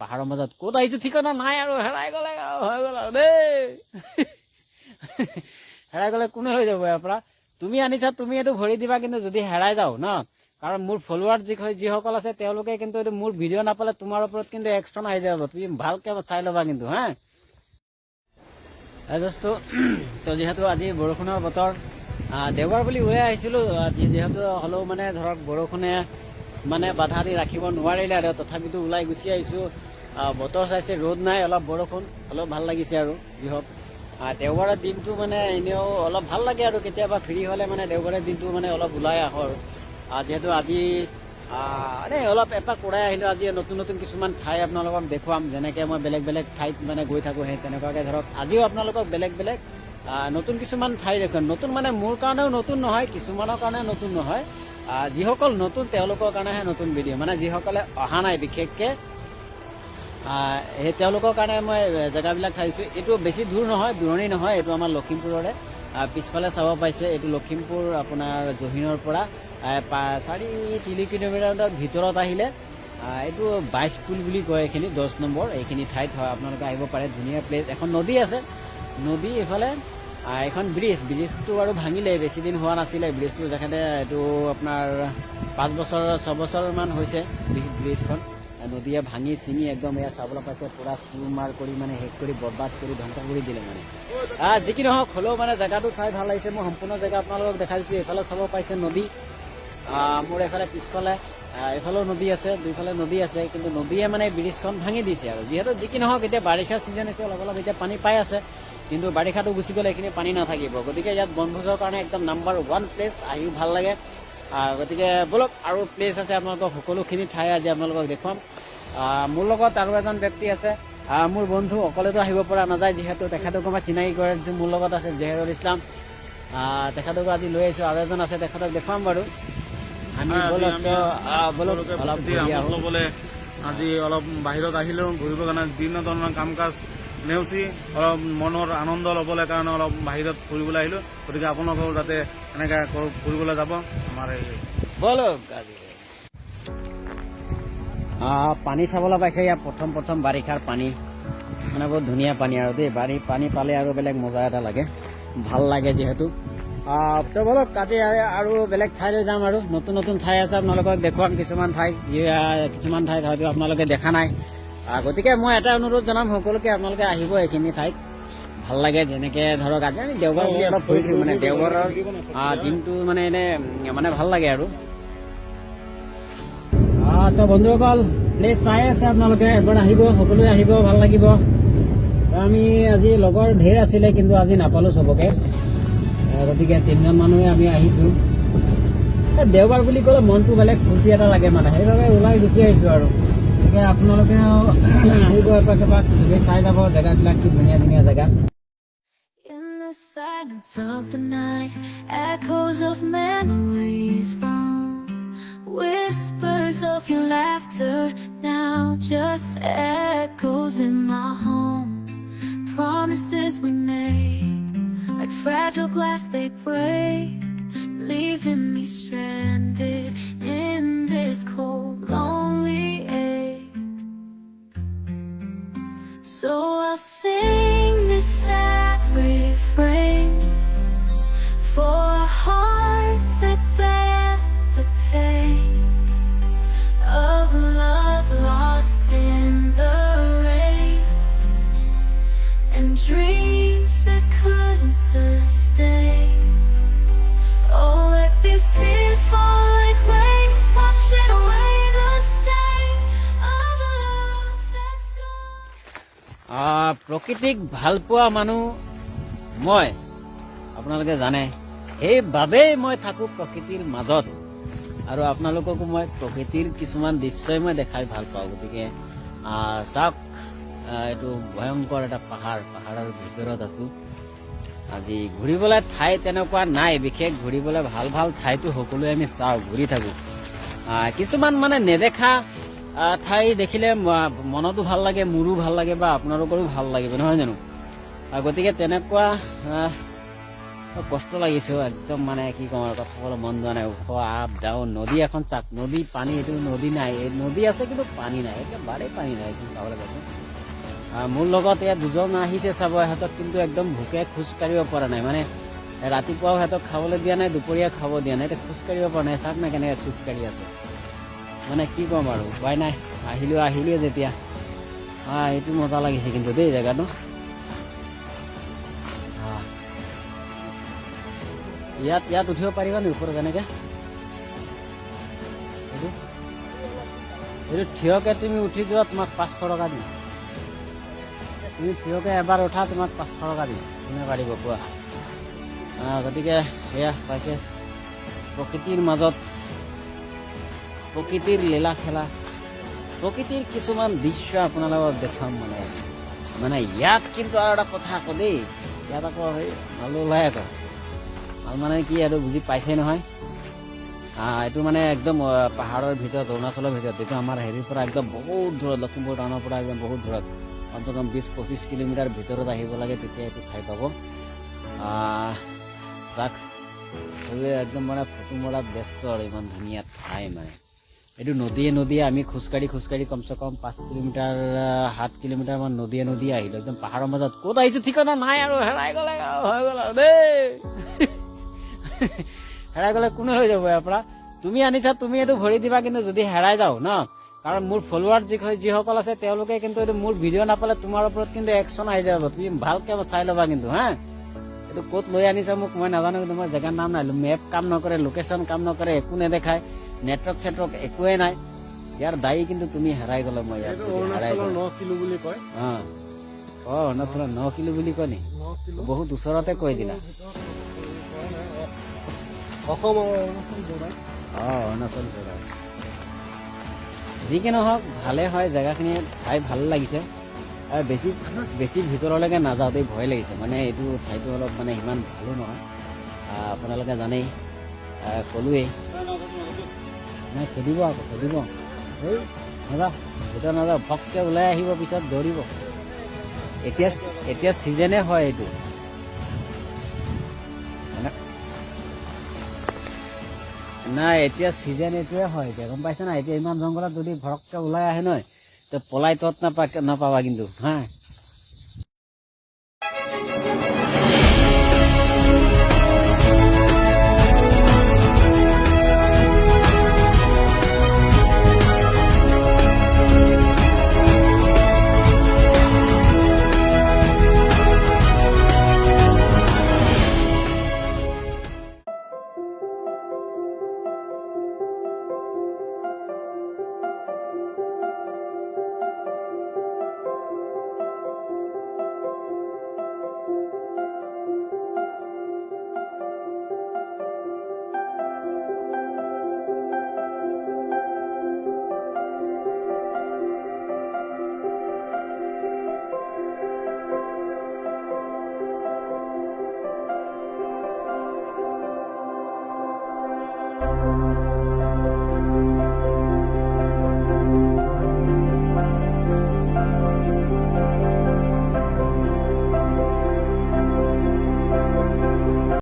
পাহাৰৰ মাজত ক'ত আহিছোঁ ঠিকনা নাই আৰু হেৰাই গ'লে হৈ গ'ল আৰু দেই হেৰাই গ'লে কোনে লৈ যাব ইয়াৰ পৰা তুমি আনিছা তুমি এইটো ভৰি দিবা কিন্তু যদি হেৰাই যাওঁ ন কাৰণ মোৰ ফলোৱাৰ যিসকল আছে তেওঁলোকে কিন্তু এইটো মোৰ ভিডিঅ' নাপালে তোমাৰ ওপৰত কিন্তু একশ্যন আহি যাব তুমি ভালকে চাই ল'বা কিন্তু হা দোস্তো তো যিহেতু আজি বৰষুণৰ বতৰ দেওবাৰ বুলি ওলাই আহিছিলোঁ যিহেতু হ'লেও মানে ধৰক বৰষুণে মানে বাধা দি ৰাখিব নোৱাৰিলে আৰু তথাপিতো ওলাই গুচি আহিছোঁ বতৰ চাইছে ৰ'দ নাই অলপ বৰষুণ অলপ ভাল লাগিছে আৰু যি হওক দেওবাৰৰ দিনটো মানে এনেও অলপ ভাল লাগে আৰু কেতিয়াবা ফ্ৰী হ'লে মানে দেওবাৰৰ দিনটো মানে অলপ ওলাই আহোঁ আৰু যিহেতু আজি এনেই অলপ এপাক ওলাই আহিলোঁ আজি নতুন নতুন কিছুমান ঠাই আপোনালোকক দেখুৱাম যেনেকৈ মই বেলেগ বেলেগ ঠাইত মানে গৈ থাকোঁ সেই তেনেকুৱাকৈ ধৰক আজিও আপোনালোকক বেলেগ বেলেগ নতুন কিছুমান ঠাই দেখুৱাম নতুন মানে মোৰ কাৰণেও নতুন নহয় কিছুমানৰ কাৰণে নতুন নহয় যিসকল নতুন তেওঁলোকৰ কাৰণেহে নতুন ভিডিঅ' মানে যিসকলে অহা নাই বিশেষকৈ সেই তেওঁলোকৰ কাৰণে মই জেগাবিলাক চাইছোঁ এইটো বেছি দূৰ নহয় দূৰণি নহয় এইটো আমাৰ লখিমপুৰৰে পিছফালে চাব পাইছে এইটো লখিমপুৰ আপোনাৰ জহিনৰ পৰা 4-3 কিলোমিটাৰ ভিতৰত আহিলে এইটো 22 পুল বুলি কয় এইখিনি 10 নম্বৰ এইখিনি ঠাইত হয় আপোনালোকে আহিব পাৰে ধুনীয়া প্লেচ এখন নদী আছে নদী এইফালে এখন ব্ৰিজটো আৰু ভাঙিলে বেছি দিন হোৱা নাছিলে ব্ৰিজটো যেখানে এইটো আপোনাৰ 5 বছৰ 6 বছৰমান হৈছে ব্ৰিজখন নদীয়ে ভাঙি চিঙি একদম এয়া চাবলৈ পাইছে পুৰা চুৰমাৰ কৰি মানে শেষ কৰি বৰবাদ কৰি ধ্বংস কৰি দিলে মানে যি কি নহওক হ'লেও মানে জেগাটো চাই ভাল লাগিছে মই সম্পূৰ্ণ জেগা আপোনালোকক দেখাই দিছোঁ এইফালে চাব পাইছে নদী মোৰ এইফালে পিছফালে এইফালেও নদী আছে দুইফালে নদী আছে কিন্তু নদীয়ে মানে ব্ৰিজখন ভাঙি দিছে আৰু যিহেতু যি কি নহওক এতিয়া বাৰিষা ছিজন হৈছে অলপ অলপ এতিয়া পানী পাই আছে কিন্তু বাৰিষাটো গুচি গ'লে এইখিনি পানী নাথাকিব গতিকে ইয়াত বনভোজৰ কাৰণে একদম নাম্বাৰ 1 প্লেচ আহিও ভাল লাগে গতিকে বলক আৰু প্লেচ আছে আপোনালোকক সকলোখিনি ঠাই আজি আপোনালোকক দেখুৱাম মোৰ লগত আৰু এজন ব্যক্তি আছে মোৰ বন্ধু অকলেতো আহিব পৰা নাযায় যিহেতু তেখেতক মই চিনাকি কৰাই দিছোঁ মোৰ লগত আছে জেহেৰুল ইছলাম তেখেতক আজি লৈ আহিছোঁ আৰু এজন আছে তেখেতক দেখুৱাম বাৰু আমি আজি অলপ বাহিৰত আহিলোঁ ঘূৰিবৰ কাৰণে বিভিন্ন ধৰণৰ কাম কাজ নেওচি অলপ মনৰ আনন্দ ল'বলৈ কাৰণে অলপ বাহিৰত ফুৰিবলৈ আহিলোঁ গতিকে আপোনালোকেও যাতে এনেকৈ ফুৰিবলৈ যাব আমাৰ বলক পানী চাবলৈ পাইছে ইয়াত প্ৰথম বাৰিষাৰ পানী মানে বহুত ধুনীয়া পানী আৰু দেই পানী পালে আৰু বেলেগ মজা এটা লাগে ভাল লাগে যিহেতু তো বলক আজি আৰু বেলেগ ঠাইলৈ যাম আৰু নতুন নতুন ঠাই আছে আপোনালোকক দেখুৱাম কিছুমান ঠাইত হয়তো আপোনালোকে দেখা নাই গতিকে মই এটা অনুৰোধ জনাম সকলোকে আপোনালোকে আহিব এইখিনি ঠাইত ভাল লাগে যেনেকৈ ধৰক আজি আমি দেওবাৰ বুলি অলপ ফুৰিছোঁ মানে দেওবাৰৰ দিনটো মানে এনে মানে ভাল লাগে আৰু তো বন্ধুসকল প্লেচ চাই আছে আপোনালোকে এবাৰ আহিব সকলোৱে আহিব ভাল লাগিব আমি আজি লগৰ ঢেৰ আছিলে কিন্তু আজি নাপালোঁ চবকে গতিকে 3জন মানুহে আমি আহিছোঁ দেওবাৰ বুলি ক'লে মনটো বেলেগ ফূৰ্তি এটা লাগে মানে সেইবাবে ওলাই গুচি আহিছোঁ আৰু গতিকে আপোনালোকেও আহিব এপাক চবেই চাই যাব জেগাবিলাক কি ধুনীয়া ধুনীয়া জেগা Silence of the night, echoes of memories found, whispers of your laughter now just echoes in my home. Promises we made, like fragile glass they break, leaving me stranded in this cold, lonely ache. So I'll sing this sad refrain for hearts that bear the pain of love lost in the rain and dreams that couldn't sustain. Oh, let these tears fall like rain, washing away the stain of love that's gone. প্ৰকৃতিক ভাল পোৱা মানুহ মই আপোনালোকে জানে সেইবাবেই মই থাকোঁ প্ৰকৃতিৰ মাজত আৰু আপোনালোককো মই প্ৰকৃতিৰ কিছুমান দৃশ্যই মই দেখাই ভাল পাওঁ গতিকে চাওক এইটো ভয়ংকৰ এটা পাহাৰৰ ভিতৰত আছোঁ আজি ঘূৰিবলৈ ঠাই তেনেকুৱা নাই বিশেষ ঘূৰিবলৈ ভাল ঠাইটো সকলোৱে আমি চাওঁ ঘূৰি থাকোঁ কিছুমান মানে নেদেখা ঠাই দেখিলে মনতো ভাল লাগে মোৰো ভাল লাগে বা আপোনালোকৰো ভাল লাগিব নহয় জানো গতিকে তেনেকুৱা কষ্ট লাগিছে একদম, মানে কি ক'ম আৰু, কথা ক'বলৈ মন যোৱা নাই। ওখ আপ ডাউন, নদী এখন চাক, নদী পানী, এইটো নদী নাই, এই নদী আছে কিন্তু পানী নাই, একেবাৰেই পানী নাই এইটো চাবলৈ গৈছোঁ। মোৰ লগত ইয়াত দুজন আহিছে চাব, সিহঁতক কিন্তু একদম ভোকে খোজ কাঢ়িব পৰা নাই, মানে ৰাতিপুৱাও সিহঁতক খাবলৈ দিয়া নাই, দুপৰীয়া খাব দিয়া নাই, এতিয়া খোজ কাঢ়িব পৰা নাই। চাওক না কেনেকৈ খোজ কাঢ়ি আছে, মানে কি ক'ম আৰু, উপায় নাই। আহিলোৱে যেতিয়া, এইটো মজা লাগিছে কিন্তু দেই জেগাটো। ইয়াত উঠিব পাৰিবা নি ওপৰত এনেকৈ? এইটো থিয়কে তুমি উঠি যোৱা, তোমাক 500 টকা দিম। তুমি থিয়কে এবাৰ উঠা, তোমাক 500 টকা দিম, তুমি পাৰিব কোৱা। গতিকে এয়া চাইছে, প্ৰকৃতিৰ মাজত প্ৰকৃতিৰ লীলা খেলা, প্ৰকৃতিৰ কিছুমান দৃশ্য আপোনালোকক দেখাম। মানে ইয়াত কিন্তু আৰু এটা কথা আকৌ দেই, ইয়াত আকৌ সেই ভাল ওলাই আকৌ, ভাল মানে কি আৰু বুজি পাইছেই নহয়। এইটো মানে একদম পাহাৰৰ ভিতৰত, অৰুণাচলৰ ভিতৰত, এইটো আমাৰ হেৰিৰ পৰা একদম বহুত দূৰত, লখিমপুৰ টাউনৰ পৰা একদম বহুত দূৰত, কমচে কম 20-25 কিলোমিটাৰ ভিতৰত আহিব লাগে, তেতিয়া এইটো ঠাই পাব। চাক একদম মানে ফটো মৰাত ব্যস্ত আৰু, ইমান ধুনীয়া ঠাই। মানে এইটো নদীয়ে আমি খোজকাঢ়ি কমচে কম 5 কিলোমিটাৰ 7 কিলোমিটাৰমান নদীয়ে আহিলোঁ, একদম পাহাৰৰ মাজত। ক'ত আহিছোঁ ঠিকনা নাই আৰু, হেৰাই গ'লে হৈ গ'ল আৰু দেই। হেৰাই গ'লে কোনে লৈ যাব ইয়াৰ পৰা? তুমি আনিছা, তুমি এইটো ভৰি দিবা, কিন্তু যদি হেৰাই যাওঁ ন, কাৰণ মোৰ ফলোৱাৰ যিসকল আছে, তেওঁলোকে কিন্তু এইটো মোৰ ভিডিঅ' নাপালে তোমাৰ ওপৰত কিন্তু একশ্যন আহি যাব। তুমি ভালকে চাই ল'বা কিন্তু, এইটো ক'ত লৈ আনিছা মোক মই নাজানো, কিন্তু মই জেগাৰ নাম নাই, মেপ কাম নকৰে, লোকেশ্যন কাম নকৰে, একো নেদেখায়, নেটৱৰ্ক একোৱে নাই। ইয়াৰ দায়ী কিন্তু তুমি হেৰাই গ'লে। মই ইয়াত হেৰাই গ'ল 9 কিলো বুলি কয়। অৰুণাচলৰ 9 কিলো বুলি কয় নি? বহুত ওচৰতে কৈ দিলা। অৰুণাচল জেগা যি কি নহওক ভালে হয়, জেগাখিনি ঠাই ভাল লাগিছে। আৰু বেছি ভিতৰলৈকে নাযাওঁ দেই, ভয় লাগিছে। মানে এইটো ঠাইটো অলপ মানে ইমান ভালো নহয়, আপোনালোকে জানেই, ক'লোৱেই। নাই খেদিব আকৌ, খেদিব। এই নাযাওঁ, ভিতৰত নাযাওঁ, ভককৈ ওলাই আহিব, পিছত দৌৰিব। এতিয়া ছিজনে হয় এইটো, মানে নাই এতিয়া ছিজন এইটোৱে হয়, এতিয়া গম পাইছে না। এতিয়া ইমান জংঘলত যদি ভৰককৈ ওলাই আহে নহয়, তো পলাই তত নাপাবা কিন্তু,